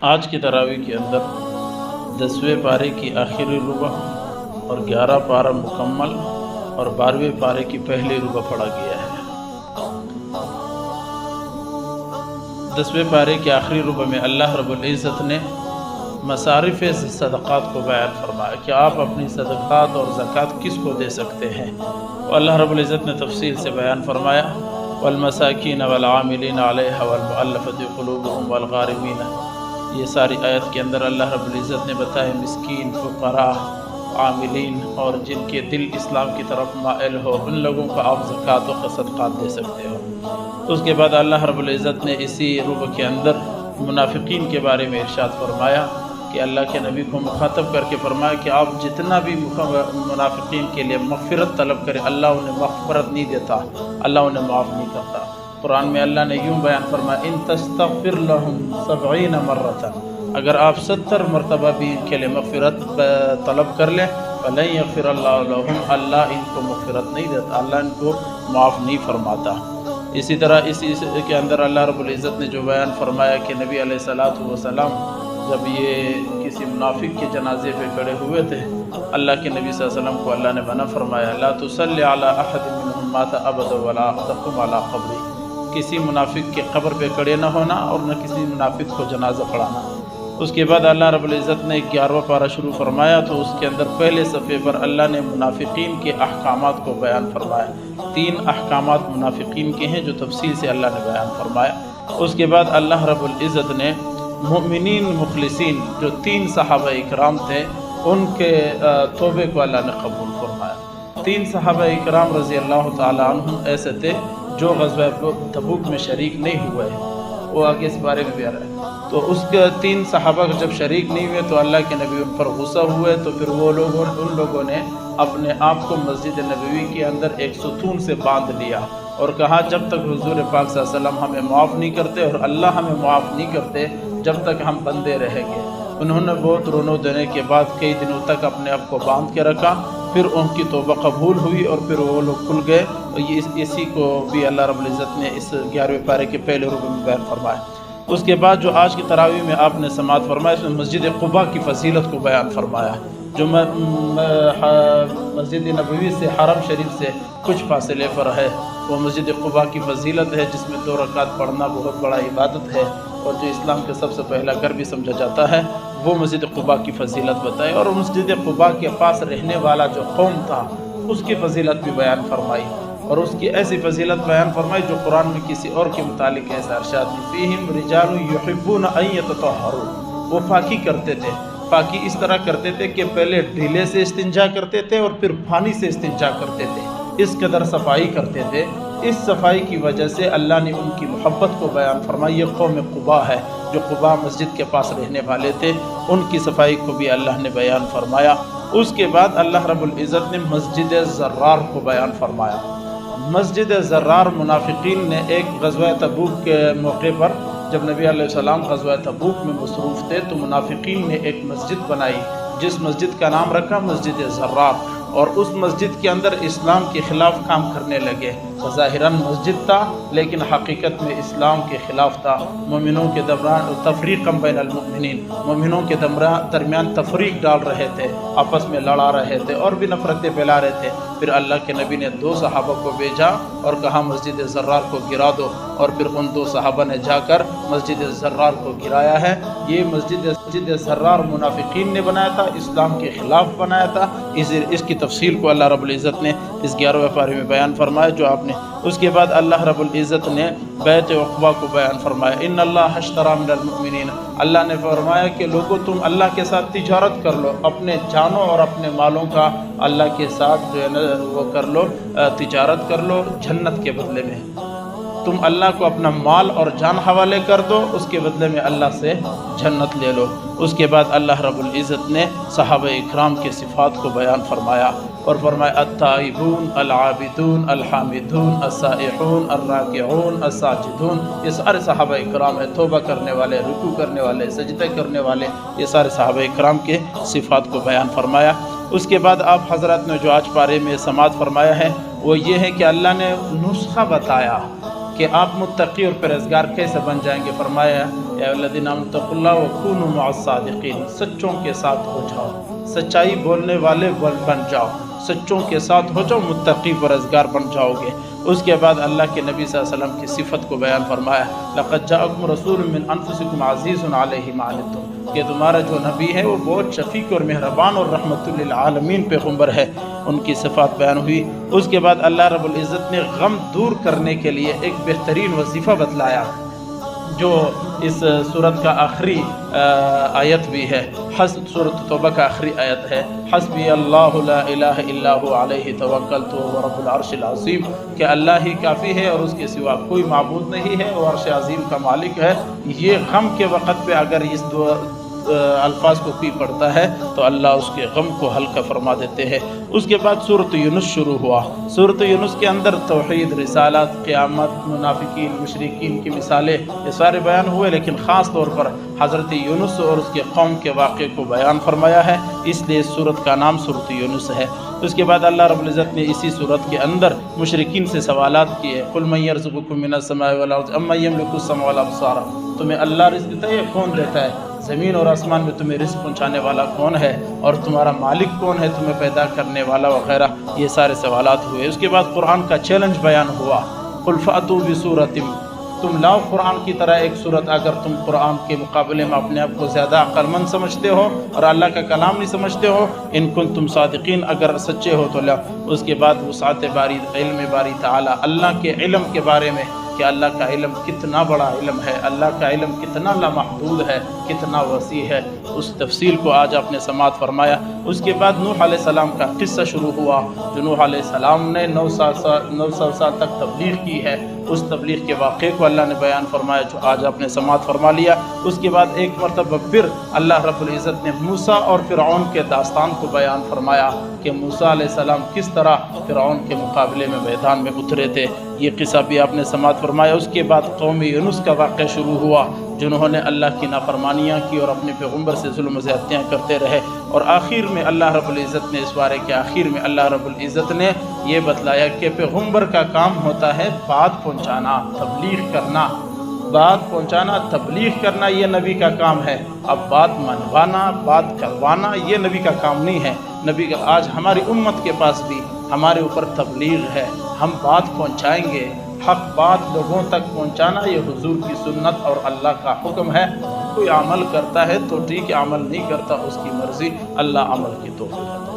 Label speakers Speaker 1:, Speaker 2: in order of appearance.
Speaker 1: آج کی تراویح کے اندر 10ویں پارے کی آخری ربع اور 11 پارہ مکمل اور 12ویں پارے کی پہلی ربع پڑھا گیا ہے۔ 10ویں پارے کی آخری ربع میں اللہ رب العزت نے مصارف صدقات کو بیان فرمایا کہ آپ اپنی صدقات اور زکوٰۃ کس کو دے سکتے ہیں۔ اللہ رب العزت نے تفصیل سے بیان فرمایا والمساکین والعاملین علیہا والمؤلفۃ قلوبہم والغارمین۔ یہ ساری آیت کے اندر اللہ رب العزت نے بتایا مسکین، فقراء، عاملین اور جن کے دل اسلام کی طرف مائل ہو، ان لوگوں کو آپ زکوٰۃ و صدقات دے سکتے ہو۔ اس کے بعد اللہ رب العزت نے اسی ربع کے اندر منافقین کے بارے میں ارشاد فرمایا کہ اللہ کے نبی کو مخاطب کر کے فرمایا کہ آپ جتنا بھی منافقین کے لیے مغفرت طلب کریں، اللہ انہیں مغفرت نہیں دیتا، اللہ انہیں معاف نہیں کرتا۔ قرآن میں اللہ نے یوں بیان فرمایا ان تستغفر لهم 70 مرۃ، اگر آپ 70 مرتبہ بھی ان کے لیے مغفرت طلب کر لیں فلن یغفر اللہ لهم، اللہ ان کو مغفرت نہیں دیتا، اللہ ان کو معاف نہیں فرماتا۔ اسی طرح اسی کے اندر اللہ رب العزت نے جو بیان فرمایا کہ نبی علیہ الصلوۃ والسلام جب یہ کسی منافق کے جنازے پہ کھڑے ہوئے تھے، اللہ کے نبی صلی اللہ علیہ وسلم کو اللہ نے منع فرمایا لا تصلی علی احد منهم مات ابدا ولا تقم علی قبره، کسی منافق کے قبر پہ کھڑے نہ ہونا اور نہ کسی منافق کو جنازہ پڑھانا۔ اس کے بعد اللہ رب العزت نے 11واں پارہ شروع فرمایا تو اس کے اندر پہلے صفحے پر اللہ نے منافقین کے احکامات کو بیان فرمایا۔ 3 احکامات منافقین کے ہیں جو تفصیل سے اللہ نے بیان فرمایا۔ اس کے بعد اللہ رب العزت نے مؤمنین مخلصین جو 3 صحابہ اکرام تھے ان کے توبے کو اللہ نے قبول فرمایا۔ 3 صحابہ اکرام رضی اللہ تعالی عنہم ایسے تھے جو غزوہ تبوک میں شریک نہیں ہوئے ہیں، وہ آگے اس بارے میں بھی آ رہا ہے۔ تو اس کے 3 صحابہ جب شریک نہیں ہوئے تو اللہ کے نبی ان پر غصہ ہوئے، تو پھر ان لوگوں نے اپنے آپ کو مسجد نبوی کے اندر ایک ستون سے باندھ لیا اور کہا جب تک حضور پاک صلی اللہ علیہ وسلم ہمیں معاف نہیں کرتے اور اللہ ہمیں معاف نہیں کرتے جب تک ہم بندے رہیں گے۔ انہوں نے بہت رونے دھونے کے بعد کئی دنوں تک اپنے آپ کو باندھ کے رکھا، پھر ان کی توبہ قبول ہوئی اور پھر وہ لوگ کھل گئے۔ اور اسی کو بھی اللہ رب العزت نے اس 11ویں پارے کے پہلے ربع میں بیان فرمایا۔ اس کے بعد جو آج کی تراویح میں آپ نے سماعت فرمایا اس میں مسجد قباء کی فضیلت کو بیان فرمایا، جو مسجد نبوی سے حرم شریف سے کچھ فاصلے پر ہے۔ وہ مسجد قباء کی فضیلت ہے جس میں 2 رکعت پڑھنا بہت بڑا عبادت ہے اور جو اسلام کے سب سے پہلا گھر بھی سمجھا جاتا ہے، وہ مسجد قباء کی فضیلت بتائے اور مسجد قباء کے پاس رہنے والا جو قوم تھا اس کی فضیلت بھی بیان فرمائی اور اس کی ایسی فضیلت بیان فرمائی جو قرآن میں کسی اور کے متعلق ایسا ارشاد نہیں فیہم رجال یحبون ان یتطہروا، وہ پاکی کرتے تھے۔ پاکی اس طرح کرتے تھے کہ پہلے ڈھیلے سے استنجا کرتے تھے اور پھر پانی سے استنجا کرتے تھے، اس قدر صفائی کرتے تھے۔ اس صفائی کی وجہ سے اللہ نے ان کی محبت کو بیان فرمائی۔ یہ قوم قباء ہے جو قباء مسجد کے پاس رہنے والے تھے، ان کی صفائی کو بھی اللہ نے بیان فرمایا۔ اس کے بعد اللہ رب العزت نے مسجد زرار کو بیان فرمایا۔ مسجد زرار منافقین نے ایک غزوہ تبوک کے موقع پر جب نبی علیہ السلام غزوہ تبوک میں مصروف تھے تو منافقین نے ایک مسجد بنائی جس مسجد کا نام رکھا مسجد زرار، اور اس مسجد کے اندر اسلام کے خلاف کام کرنے لگے۔ ظاہراً مسجد تھا لیکن حقیقت میں اسلام کے خلاف تھا۔ مومنوں کے درمیان تفریق بین المؤمنین، مومنوں کے درمیان تفریق ڈال رہے تھے، آپس میں لڑا رہے تھے اور بھی نفرتیں پھیلا رہے تھے۔ پھر اللہ کے نبی نے 2 صحابہ کو بھیجا اور کہا مسجد زرار کو گرا دو، اور پھر ان 2 صحابہ نے جا کر مسجد زرار کو گرایا ہے۔ یہ مسجد زرار منافقین نے بنایا تھا، اسلام کے خلاف بنایا تھا۔ اس کی تفصیل کو اللہ رب العزت نے اس 11ویں پارے میں بیان فرمایا جو آپ نے۔ اس کے بعد اللہ رب العزت نے بیعت عقبہ کو بیان فرمایا ان اللہ اشتری من المؤمنین، اللہ نے فرمایا کہ لوگوں تم اللہ کے ساتھ تجارت کر لو، اپنے جانوں اور اپنے مالوں کا اللہ کے ساتھ جو ہے نا وہ کر لو، تجارت کر لو جنت کے بدلے میں۔ تم اللہ کو اپنا مال اور جان حوالے کر دو، اس کے بدلے میں اللہ سے جنت لے لو۔ اس کے بعد اللہ رب العزت نے صحابہ اکرام کے صفات کو بیان فرمایا اور فرمایا التائبون العابدون الحامدون السائحون الراکعون الساجدون، یہ سارے صحابہ اکرام ہیں، توبہ کرنے والے، رکوع کرنے والے، سجدے کرنے والے، یہ سارے صحابہ اکرام کے صفات کو بیان فرمایا۔ اس کے بعد آپ حضرات نے جو آج پارے میں سماعت فرمایا ہے وہ یہ ہے کہ اللہ نے نسخہ بتایا کہ آپ متقی اور پرہیزگار کیسے بن جائیں گے؟ فرمایا یا ایھا الذین آمنوا اتقوا اللہ وکونوا مع الصادقین، سچوں کے ساتھ ہو جاؤ، سچائی بولنے والے بن جاؤ، سچوں کے ساتھ ہو جاؤ، متقی پرہیزگار بن جاؤ گے۔ اس کے بعد اللہ کے نبی صلی اللہ علیہ وسلم کی صفت کو بیان فرمایا، لقد جاءکم رسول من انفسکم عزیز علیہ ما عنتم، کہ تمہارا جو نبی ہے وہ بہت شفیق اور مہربان اور رحمت للعالمین پیغمبر ہے۔ ان کی صفات بیان ہوئی۔ اس کے بعد اللہ رب العزت نے غم دور کرنے کے لیے ایک بہترین وظیفہ بتلایا، جو اس سورت کا آخری آیت بھی ہے، سورۃ توبہ کا آخری آیت ہے، حسبی اللہ لا الہ الا هو علیہ توکلت وهو رب العرش العظیم، کہ اللہ ہی کافی ہے اور اس کے سوا کوئی معبود نہیں ہے، وہ عرش عظیم کا مالک ہے۔ یہ غم کے وقت پہ اگر اس الفاظ کو کوئی پڑھتا ہے تو اللہ اس کے غم کو ہلکا فرما دیتے ہیں۔ اس کے بعد سورۃ یونس شروع ہوا۔ سورۃ یونس کے اندر توحید، رسالت، قیامت، منافقین، مشرکین کی مثالیں یہ سارے بیان ہوئے، لیکن خاص طور پر حضرت یونس اور اس کے قوم کے واقعے کو بیان فرمایا ہے، اس لیے اس سورت کا نام سورۃ یونس ہے۔ اس کے بعد اللہ رب العزت نے اسی سورت کے اندر مشرکین سے سوالات کیے، قل من یرزقکم من السماء والارض امن یملک السمع والابصار، تمہیں اللہ رزق دیتا ہے، کون دیتا ہے؟ زمین اور آسمان میں تمہیں رزق پہنچانے والا کون ہے؟ اور تمہارا مالک کون ہے تمہیں پیدا کرنے والا وغیرہ، یہ سارے سوالات ہوئے۔ اس کے بعد قرآن کا چیلنج بیان ہوا، قل فأتوا بسورۃ، تم لاؤ قرآن کی طرح ایک صورت، اگر تم قرآن کے مقابلے میں اپنے آپ کو زیادہ عقل مند سمجھتے ہو اور اللہ کا کلام نہیں سمجھتے ہو، ان کنتم صادقین، اگر سچے ہو تو لاؤ۔ اس کے بعد وسعت باری، علم باری تعالی، اللہ کے علم کے بارے میں کہ اللہ کا علم کتنا بڑا علم ہے، اللہ کا علم کتنا لامحدود ہے، کتنا وسیع ہے، اس تفصیل کو آج آپ نے سماعت فرمایا۔ اس کے بعد نوح علیہ السلام کا قصہ شروع ہوا، جو نوح علیہ السلام نے 900 سال تک تبلیغ کی ہے، اس تبلیغ کے واقعے کو اللہ نے بیان فرمایا، جو آج آپ نے سماعت فرما لیا۔ اس کے بعد ایک مرتبہ پھر اللہ رب العزت نے موسیٰ اور فرعون کے داستان کو بیان فرمایا کہ موسیٰ علیہ السلام کس طرح فرعون کے مقابلے میں میدان میں اترے تھے، یہ قصہ بھی آپ نے سماعت فرمایا۔ اس کے بعد قوم یونس کا واقعہ شروع ہوا، جنہوں نے اللہ کی نافرمانیاں کی اور اپنے پیغمبر سے ظلم و زیادتیاں کرتے رہے، اور آخر میں اللہ رب العزت نے، اس بارے کے آخر میں اللہ رب العزت نے یہ بتلایا کہ پیغمبر کا کام ہوتا ہے بات پہنچانا، تبلیغ کرنا، بات پہنچانا، تبلیغ کرنا، یہ نبی کا کام ہے۔ اب بات منوانا، بات کروانا یہ نبی کا کام نہیں ہے۔ نبی کا آج ہماری امت کے پاس بھی ہمارے اوپر تبلیغ ہے، ہم بات پہنچائیں گے، حق بات لوگوں تک پہنچانا یہ حضور کی سنت اور اللہ کا حکم ہے۔ کوئی عمل کرتا ہے تو ٹھیک ہے، عمل نہیں کرتا اس کی مرضی، اللہ عمل کی توفیق عطا